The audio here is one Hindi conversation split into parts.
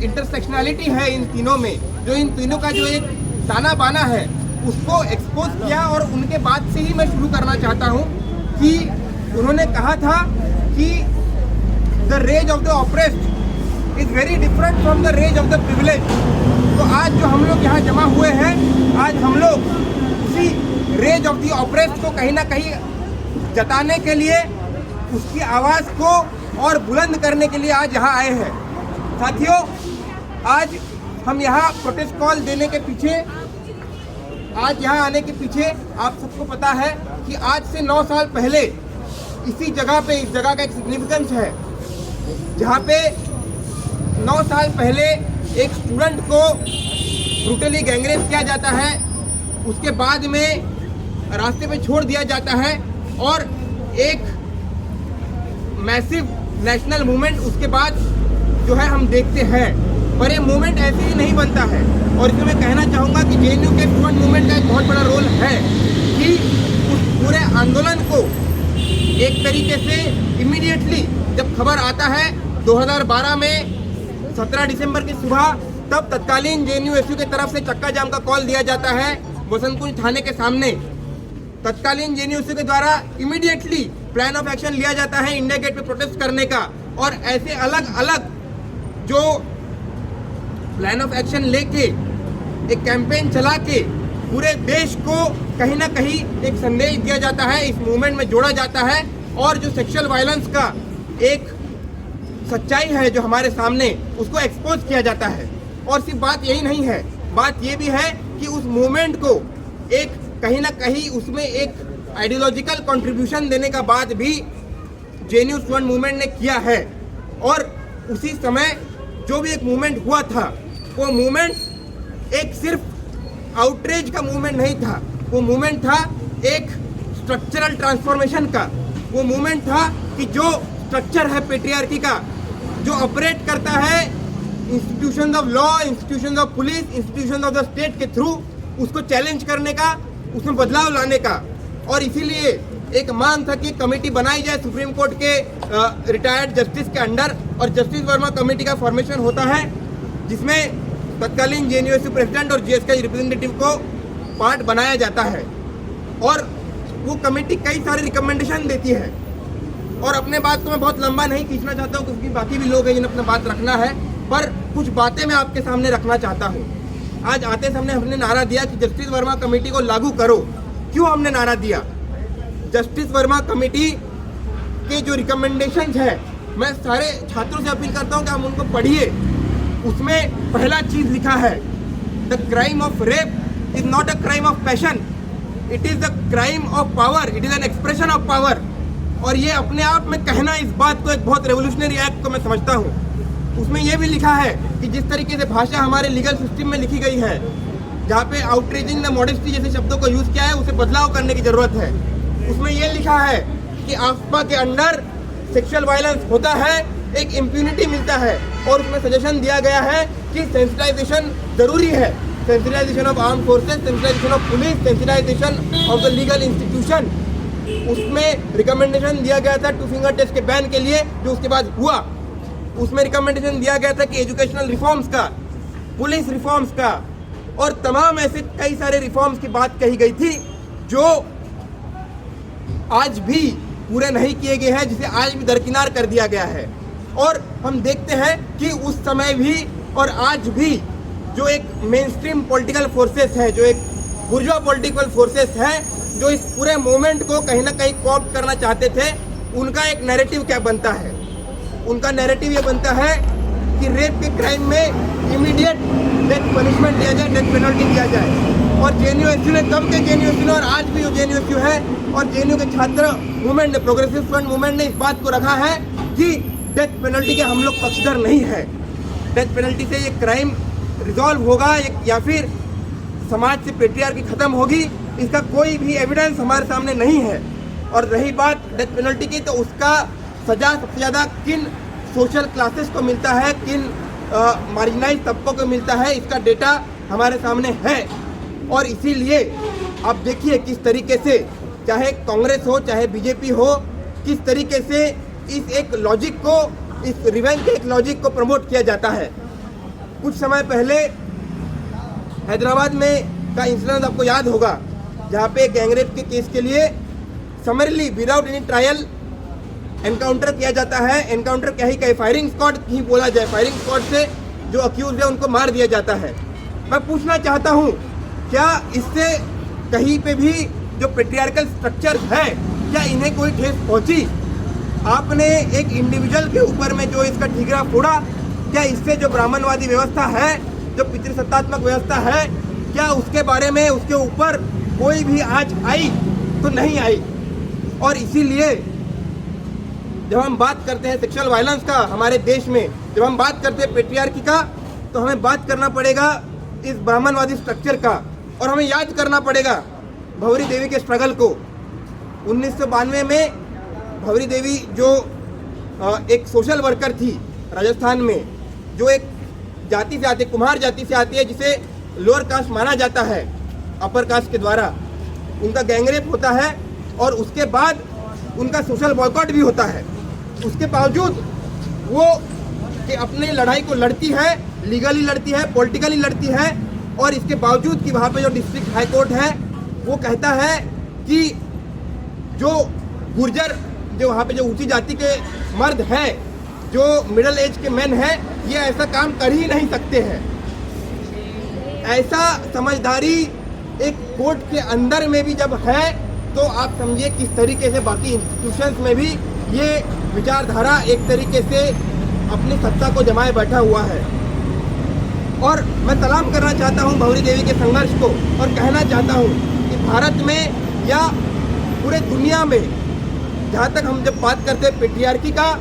इंटरसेक्शनैलिटी है इन तीनों में, जो इन तीनों का जो एक ताना बाना है उसको एक्सपोज किया। और उनके बाद से ही मैं शुरू करना चाहता हूँ कि उन्होंने कहा था कि the rage of the oppressed is very different from the rage of the privilege. तो आज जो हम लोग यहाँ जमा हुए हैं, आज हम लोग उसी रेज ऑफ द ऑप्रेस्ड को कहीं ना कहीं जताने के लिए, उसकी आवाज़ को और बुलंद करने के लिए आज यहाँ आए हैं। साथियों, आज हम यहाँ प्रोटेस्ट कॉल देने के पीछे, आज यहाँ आने के पीछे आप सबको पता है कि आज से 9 साल पहले इसी जगह पे, इस जगह का एक सिग्निफिकेंस है, जहाँ पे 9 साल पहले एक स्टूडेंट को ब्रूटली गैंगरेप किया जाता है, उसके बाद में रास्ते पे छोड़ दिया जाता है और एक मैसिव नेशनल मूवमेंट उसके बाद जो है हम देखते हैं। पर ये मूवमेंट ऐसे ही नहीं बनता है। और इसमें मैं कहना चाहूँगा कि जेएनयू के स्टूडेंट मूवमेंट का एक बहुत बड़ा रोल है कि उस पूरे आंदोलन को एक तरीके से इमीडिएटली जब खबर आता है 2012 में 17 दिसंबर की सुबह, तब तत्कालीन जेएनयू-एसयू की तरफ से चक्का जाम का कॉल दिया जाता है बसंत कुंज थाने के सामने। तत्कालीन जेएनयू-एसयू के द्वारा इमीडिएटली प्लान ऑफ एक्शन लिया जाता है इंडिया गेट पे प्रोटेस्ट करने का। और ऐसे अलग अलग जो प्लान ऑफ एक्शन लेके एक कैंपेन चला के पूरे देश को कहीं ना कहीं एक संदेश दिया जाता है, इस मूवमेंट में जोड़ा जाता है। और जो सेक्सुअल वायलेंस का एक सच्चाई है जो हमारे सामने, उसको एक्सपोज किया जाता है। और सिर्फ बात यही नहीं है, बात ये भी है कि उस मूवमेंट को एक कहीं ना कहीं उसमें एक आइडियोलॉजिकल कंट्रीब्यूशन देने का बाद भी जेएनयू स्टूडेंट मूवमेंट ने किया है। और उसी समय जो भी एक मूवमेंट हुआ था, वो मूवमेंट एक सिर्फ आउटरीच का मूवमेंट नहीं था, वो मूवमेंट था एक स्ट्रक्चरल ट्रांसफॉर्मेशन का। वो मूवमेंट था कि जो स्ट्रक्चर है पेट्रियार्की का, जो ऑपरेट करता है institutions of law, institutions of police, institutions of the state के थ्रू, उसको चैलेंज करने का, उसमें बदलाव लाने का। और इसीलिए एक मांग था कि कमेटी बनाई जाए सुप्रीम कोर्ट के रिटायर्ड जस्टिस के अंडर, और जस्टिस वर्मा कमेटी का फॉर्मेशन होता है, जिसमें तत्कालीन जेएनयू-एसयू प्रेसिडेंट और जीएसके रिप्रेजेंटेटिव को पार्ट बनाया जाता है। और वो कमेटी कई सारे रिकमेंडेशन देती है। और अपने बात को मैं बहुत लंबा नहीं खींचना चाहता हूँ क्योंकि बाकी भी लोग हैं जिन्हें अपना बात रखना है, पर कुछ बातें मैं आपके सामने रखना चाहता हूँ। आज आते समय हमने नारा दिया कि जस्टिस वर्मा कमेटी को लागू करो। क्यों हमने नारा दिया? जस्टिस वर्मा कमेटी के जो रिकमेंडेशंस है, मैं सारे छात्रों से अपील करता हूं कि हम उनको पढ़िए। उसमें पहला चीज लिखा है, the crime of rape is not a crime of passion, it is the crime of power, it is an expression of power. और ये अपने आप में कहना इस बात को एक बहुत रेवोल्यूशनरी एक्ट को मैं समझता हूँ। उसमें यह भी लिखा है कि जिस तरीके से भाषा हमारे लीगल सिस्टम में लिखी गई है, जहाँ पे आउटरीचिंग द मॉडेस्टी जैसे शब्दों को यूज किया है, उसे बदलाव करने की जरूरत है। उसमें यह लिखा है कि आफपा के अंडर सेक्सुअल वायलेंस होता है, एक इम्प्यूनिटी मिलता है। और उसमें सजेशन दिया गया है कि सेंसिटाइजेशन जरूरी है, sensitization of arm forces, sensitization of police, sensitization of the legal institution. उसमें रिकमेंडेशन दिया गया था 2 फिंगर टेस्ट के बैन के लिए, जो उसके बाद हुआ। उसमें रिकमेंडेशन दिया गया था कि एजुकेशनल रिफॉर्म्स का, पुलिस रिफॉर्म्स का, और तमाम ऐसे कई सारे रिफॉर्म्स की बात कही गई थी जो आज भी पूरे नहीं किए गए हैं, जिसे आज भी दरकिनार कर दिया गया है। और हम देखते हैं कि उस समय भी और आज भी जो एक मेन स्ट्रीम पॉलिटिकल फोर्सेस है, जो एक बुर्जुआ पॉलिटिकल फोर्सेस है, जो इस पूरे मूवमेंट को कहीं ना कहीं कॉप्ट करना चाहते थे, उनका एक नैरेटिव क्या बनता है? उनका नैरेटिव ये बनता है कि रेप के क्राइम में इमीडिएट डेथ पनिशमेंट दिया जाए, डेथ पेनल्टी दिया जाए। और जेएनयू-एसयू ने, तब के जेएनयू-एसयू ने और आज भी जो जेएनयू-एसयू है और जेएनयू के छात्र मूवमेंट ने, प्रोग्रेसिव स्टूडेंट मूवमेंट ने इस बात को रखा है कि डेथ पेनल्टी के हम लोग पक्षधर नहीं है। डेथ पेनल्टी से ये क्राइम रिजॉल्व होगा या फिर समाज से पेट्रियार्की खत्म होगी, इसका कोई भी एविडेंस हमारे सामने नहीं है। और रही बात डेथ पेनल्टी की, तो उसका सजा सबसे ज़्यादा किन सोशल क्लासेस को मिलता है, किन मार्जिनाइज तबकों को मिलता है, इसका डेटा हमारे सामने है। और इसीलिए आप देखिए किस तरीके से, चाहे कांग्रेस हो चाहे बीजेपी हो, किस तरीके से इस एक लॉजिक को, इस रिवेंज के एक लॉजिक को प्रमोट किया जाता है। कुछ समय पहले हैदराबाद में का इंसिडेंट आपको याद होगा, जहाँ पे गैंगरेप के केस के लिए समरली विदाउट एनी ट्रायल एनकाउंटर किया जाता है। एनकाउंटर क्या ही कहे, फायरिंग स्क्वाड ही बोला जाए, फायरिंग स्क्वाड से जो अक्यूज है उनको मार दिया जाता है। मैं पूछना चाहता हूँ, क्या इससे कहीं पे भी जो पेट्रियार्कल स्ट्रक्चर है, क्या इन्हें कोई ठेस पहुंची? आपने एक इंडिविजुअल के ऊपर में जो इसका ठीकरा फोड़ा, क्या इससे जो ब्राह्मणवादी व्यवस्था है, जो पितृसत्तात्मक व्यवस्था है, क्या उसके बारे में उसके ऊपर कोई भी आंच आई? तो नहीं आई। और इसीलिए जब हम बात करते हैं सेक्सुअल वायलेंस का हमारे देश में, जब हम बात करते हैं पेट्रियार्की का, तो हमें बात करना पड़ेगा इस ब्राह्मणवादी स्ट्रक्चर का, और हमें याद करना पड़ेगा भंवरी देवी के स्ट्रगल को। 1992 में भंवरी देवी जो एक सोशल वर्कर थी राजस्थान में, जो एक जाति से आती, कुम्हार जाति से आती है, जिसे लोअर कास्ट माना जाता है अपर कास्ट के द्वारा, उनका गैंगरेप होता है और उसके बाद उनका सोशल बॉयकॉट भी होता है। उसके बावजूद वो कि अपनी लड़ाई को लड़ती है, लीगली लड़ती है, पॉलिटिकली लड़ती है, और इसके बावजूद कि वहाँ पे जो डिस्ट्रिक्ट हाई कोर्ट है वो कहता है कि जो गुर्जर, जो वहाँ पे जो ऊंची जाति के मर्द हैं, जो मिडिल एज के मेन हैं, ये ऐसा काम कर ही नहीं सकते हैं। ऐसा समझदारी एक कोर्ट के अंदर में भी जब है, तो आप समझिए किस तरीके से बाकी इंस्टीट्यूशंस में भी ये विचारधारा एक तरीके से अपनी सत्ता को जमाए बैठा हुआ है। और मैं सलाम करना चाहता हूँ भंवरी देवी के संघर्ष को, और कहना चाहता हूँ कि भारत में या पूरे दुनिया में, जहाँ तक हम जब बात करते हैं पेट्रियार्की का,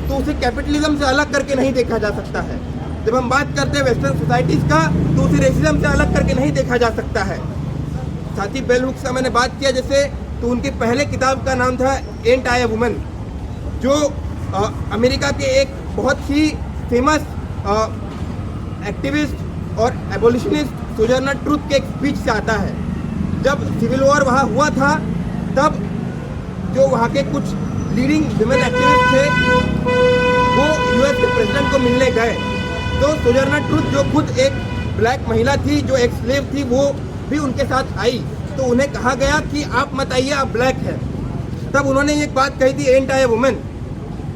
तो उसे कैपिटलिज्म से अलग करके नहीं देखा जा सकता है। जब हम बात करते हैं वेस्टर्न सोसाइटीज़ का, तो उसे रेसिज्म से अलग करके नहीं देखा जा सकता है। साथी बेल हुक्स का मैंने बात किया जैसे, तो उनकी पहले किताब का नाम था एंट आई ए वुमन, जो अमेरिका के एक बहुत ही फेमस एक्टिविस्ट और एबोलिशनिस्ट सोजर्नर ट्रूथ के एक स्पीच से आता है। जब सिविल वॉर वहाँ हुआ था, तब जो वहाँ के कुछ लीडिंग विमेन एक्टिविस्ट थे, वो यूएस के प्रेसिडेंट को मिलने गए। तो सोजर्नर ट्रूथ, जो खुद एक ब्लैक महिला थी, जो एक स्लेव थी, वो भी उनके साथ आई। तो उन्हें कहा गया कि आप मत आइए, आप ब्लैक हैं। तब उन्होंने एक बात कही थी, एंट आई ए वुमन।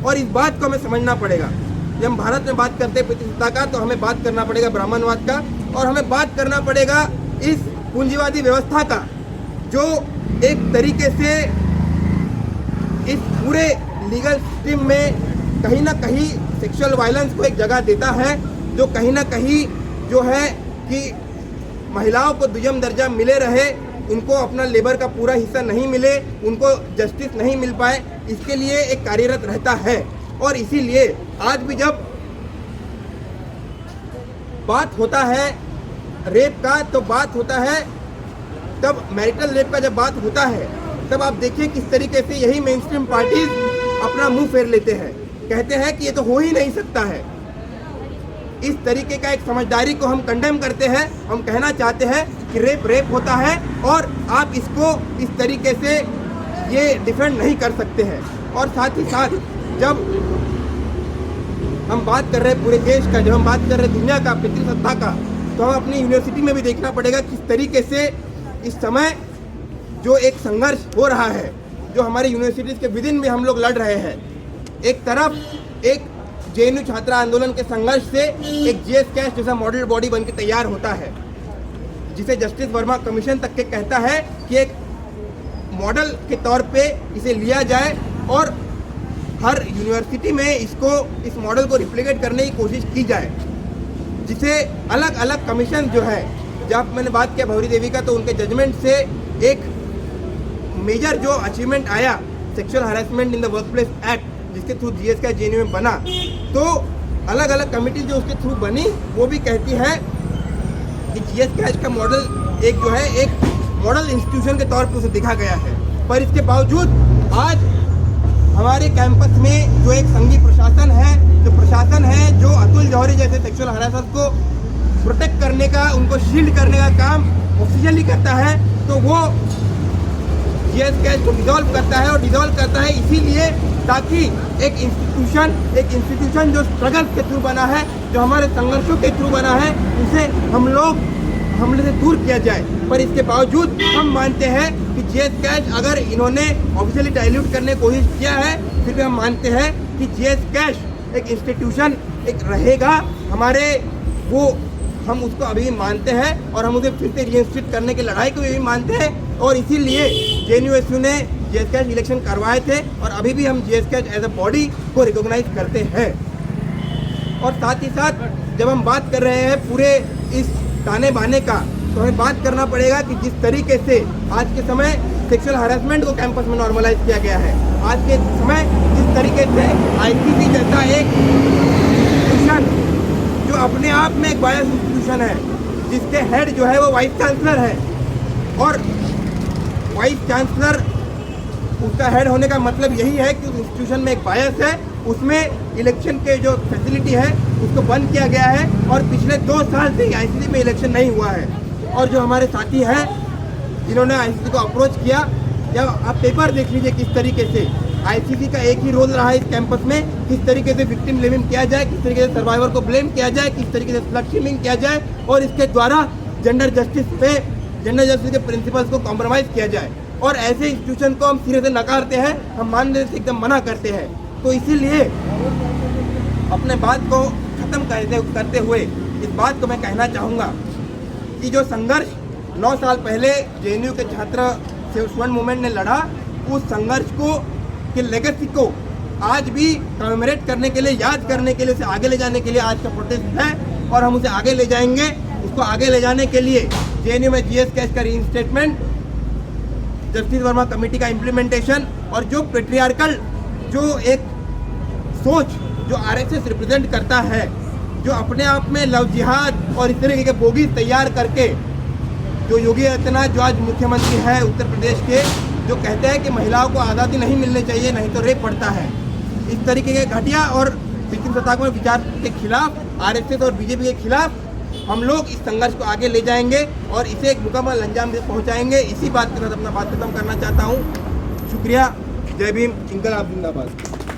और इस बात को हमें समझना पड़ेगा। जब हम भारत में बात करते हैं पितृसत्ता का, तो हमें बात करना पड़ेगा ब्राह्मणवाद का, और हमें बात करना पड़ेगा इस पूंजीवादी व्यवस्था का, जो एक तरीके से इस पूरे लीगल सिस्टम में कहीं ना कहीं सेक्सुअल वायलेंस को एक जगह देता है, जो कहीं ना कहीं जो है कि महिलाओं को दुय्यम दर्जा मिले रहे, उनको अपना लेबर का पूरा हिस्सा नहीं मिले, उनको जस्टिस नहीं मिल पाए, इसके लिए एक कार्यरत रहता है। और इसीलिए आज भी जब बात होता है रेप का, तो बात होता है, तब मैरिटल रेप का जब बात होता है, तब आप देखिए किस तरीके से यही मेनस्ट्रीम पार्टीज अपना मुंह फेर लेते हैं, कहते हैं कि ये तो हो ही नहीं सकता है। इस तरीके का एक समझदारी को हम कंडेम करते हैं। हम कहना चाहते हैं कि रेप रेप होता है, और आप इसको इस तरीके से ये डिफेंड नहीं कर सकते हैं। और साथ ही साथ जब हम बात कर रहे हैं पूरे देश का, जब हम बात कर रहे हैं दुनिया का, पितृसत्ता का, तो हम अपनी यूनिवर्सिटी में भी देखना पड़ेगा किस तरीके से इस समय जो एक संघर्ष हो रहा है, जो हमारी यूनिवर्सिटीज़ के विदिन में हम लोग लड़ रहे हैं। एक तरफ एक जेएनयू छात्रा आंदोलन के संघर्ष से एक जीएस कैश जैसा मॉडल बॉडी बनकर तैयार होता है, जिसे जस्टिस वर्मा कमीशन तक के कहता है कि एक मॉडल के तौर पे इसे लिया जाए, और हर यूनिवर्सिटी में इसको, इस मॉडल को रिप्लिकेट करने की कोशिश की जाए, जिसे अलग अलग कमीशन जो है, जब मैंने बात किया भंवरी देवी का, तो उनके जजमेंट से एक मेजर जो अचीवमेंट आया sexual harassment in the work place act, जिसके थ्रू जीएस का जेएनयू में बना, तो अलग अलग कमेटी जो उसके थ्रू बनी, वो भी कहती है कि जीएस कैश का मॉडल एक जो है एक मॉडल इंस्टीट्यूशन के तौर पर उसे देखा गया है। पर इसके बावजूद आज हमारे कैंपस में जो एक संघीय प्रशासन है, जो अतुल जौहरी जैसे सेक्सुअल हरासर्स को प्रोटेक्ट करने का, उनको शील्ड करने का काम ऑफिशियली करता है, तो वो जीएस कैश को डिसॉल्व करता है, और डिसॉल्व करता है इसीलिए ताकि एक इंस्टीट्यूशन जो स्ट्रगल के थ्रू बना है, जो हमारे संघर्षों के थ्रू बना है, उसे हमले से दूर किया जाए। पर इसके बावजूद हम मानते हैं कि जीएस कैश अगर इन्होंने ऑफिशियली डाइल्यूट करने की कोशिश किया है, फिर भी हम मानते हैं कि जीएस कैश एक इंस्टीट्यूशन एक रहेगा हमारे, वो हम उसको अभी मानते हैं और हम उसे फिर से रीइंस्टीट्यूट करने की लड़ाई को भी मानते हैं। और इसीलिए जेएनयू ने जीएस कैश इलेक्शन करवाए थे और अभी भी हम जीएस कैश एज अ बॉडी को रिकॉग्नाइज करते हैं। और साथ ही साथ जब हम बात कर रहे हैं पूरे इस ताने बाने का, तो हमें बात करना पड़ेगा कि जिस तरीके से आज के समय सेक्सुअल हरासमेंट को कैंपस में नॉर्मलाइज किया गया है, आज के समय जिस तरीके से आईसीसी जैसा एक इंस्टीट्यूशन जो अपने आप में एक बायस इंस्टीट्यूशन है, जिसके हेड जो है वो वाइस चांसलर है, और वाइस चांसलर उसका हेड होने का मतलब यही है कि उस इंस्टीट्यूशन में एक बायस है, उसमें इलेक्शन के जो फैसिलिटी है उसको बंद किया गया है और पिछले 2 साल से आईसीसी में इलेक्शन नहीं हुआ है। और जो हमारे साथी हैं जिन्होंने आईसीसी को अप्रोच किया, या आप पेपर देख लीजिए किस तरीके से आईसीसी का एक ही रोल रहा है इस कैंपस में, किस तरीके से विक्टिम ब्लेमिंग किया जाए, किस तरीके से सर्वाइवर को ब्लेम किया जाए, किस तरीके से स्लट शेमिंग किया जाए, और इसके द्वारा जेंडर जस्टिस के प्रिंसिपल्स को कॉम्प्रोमाइज़ किया जाए। और ऐसे इंस्टीट्यूशन को हम सिरे से नकारते हैं, हम मानने से एकदम मना करते हैं। तो इसीलिए अपने बात को ख़त्म करते हुए इस बात को मैं कहना चाहूँगा कि जो संघर्ष 9 साल पहले जेएनयू के छात्र स्टूडेंट मूवमेंट ने लड़ा, उस संघर्ष को के लेगेसी को आज भी कमेमोरेट करने के लिए, याद करने के लिए, उसे आगे ले जाने के लिए आज का प्रोटेस्ट है और हम उसे आगे ले जाएंगे। उसको आगे ले जाने के लिए जेएनयू में जीएस कैश का रीइंस्टेटमेंट, जस्टिस वर्मा कमेटी का इम्प्लीमेंटेशन, और जो पेट्रियार्कल जो एक सोच जो आरएसएस रिप्रेजेंट करता है, जो अपने आप में लव जिहाद और इस तरीके के बोगीज तैयार करके, जो योगी आदित्यनाथ जो आज मुख्यमंत्री है उत्तर प्रदेश के, जो कहते हैं कि महिलाओं को आज़ादी नहीं मिलनी चाहिए नहीं तो रेप पड़ता है, इस तरीके के घटिया और विक्टिम सत्तात्मक विचार के खिलाफ, आरएसएस और बीजेपी के खिलाफ हम लोग इस संघर्ष को आगे ले जाएंगे और इसे एक मुकम्मल अंजाम पहुंचाएंगे। इसी बात के साथ अपना बात खत्म करना चाहता हूं। शुक्रिया। जय भीम। इंकलाब जिंदाबाद।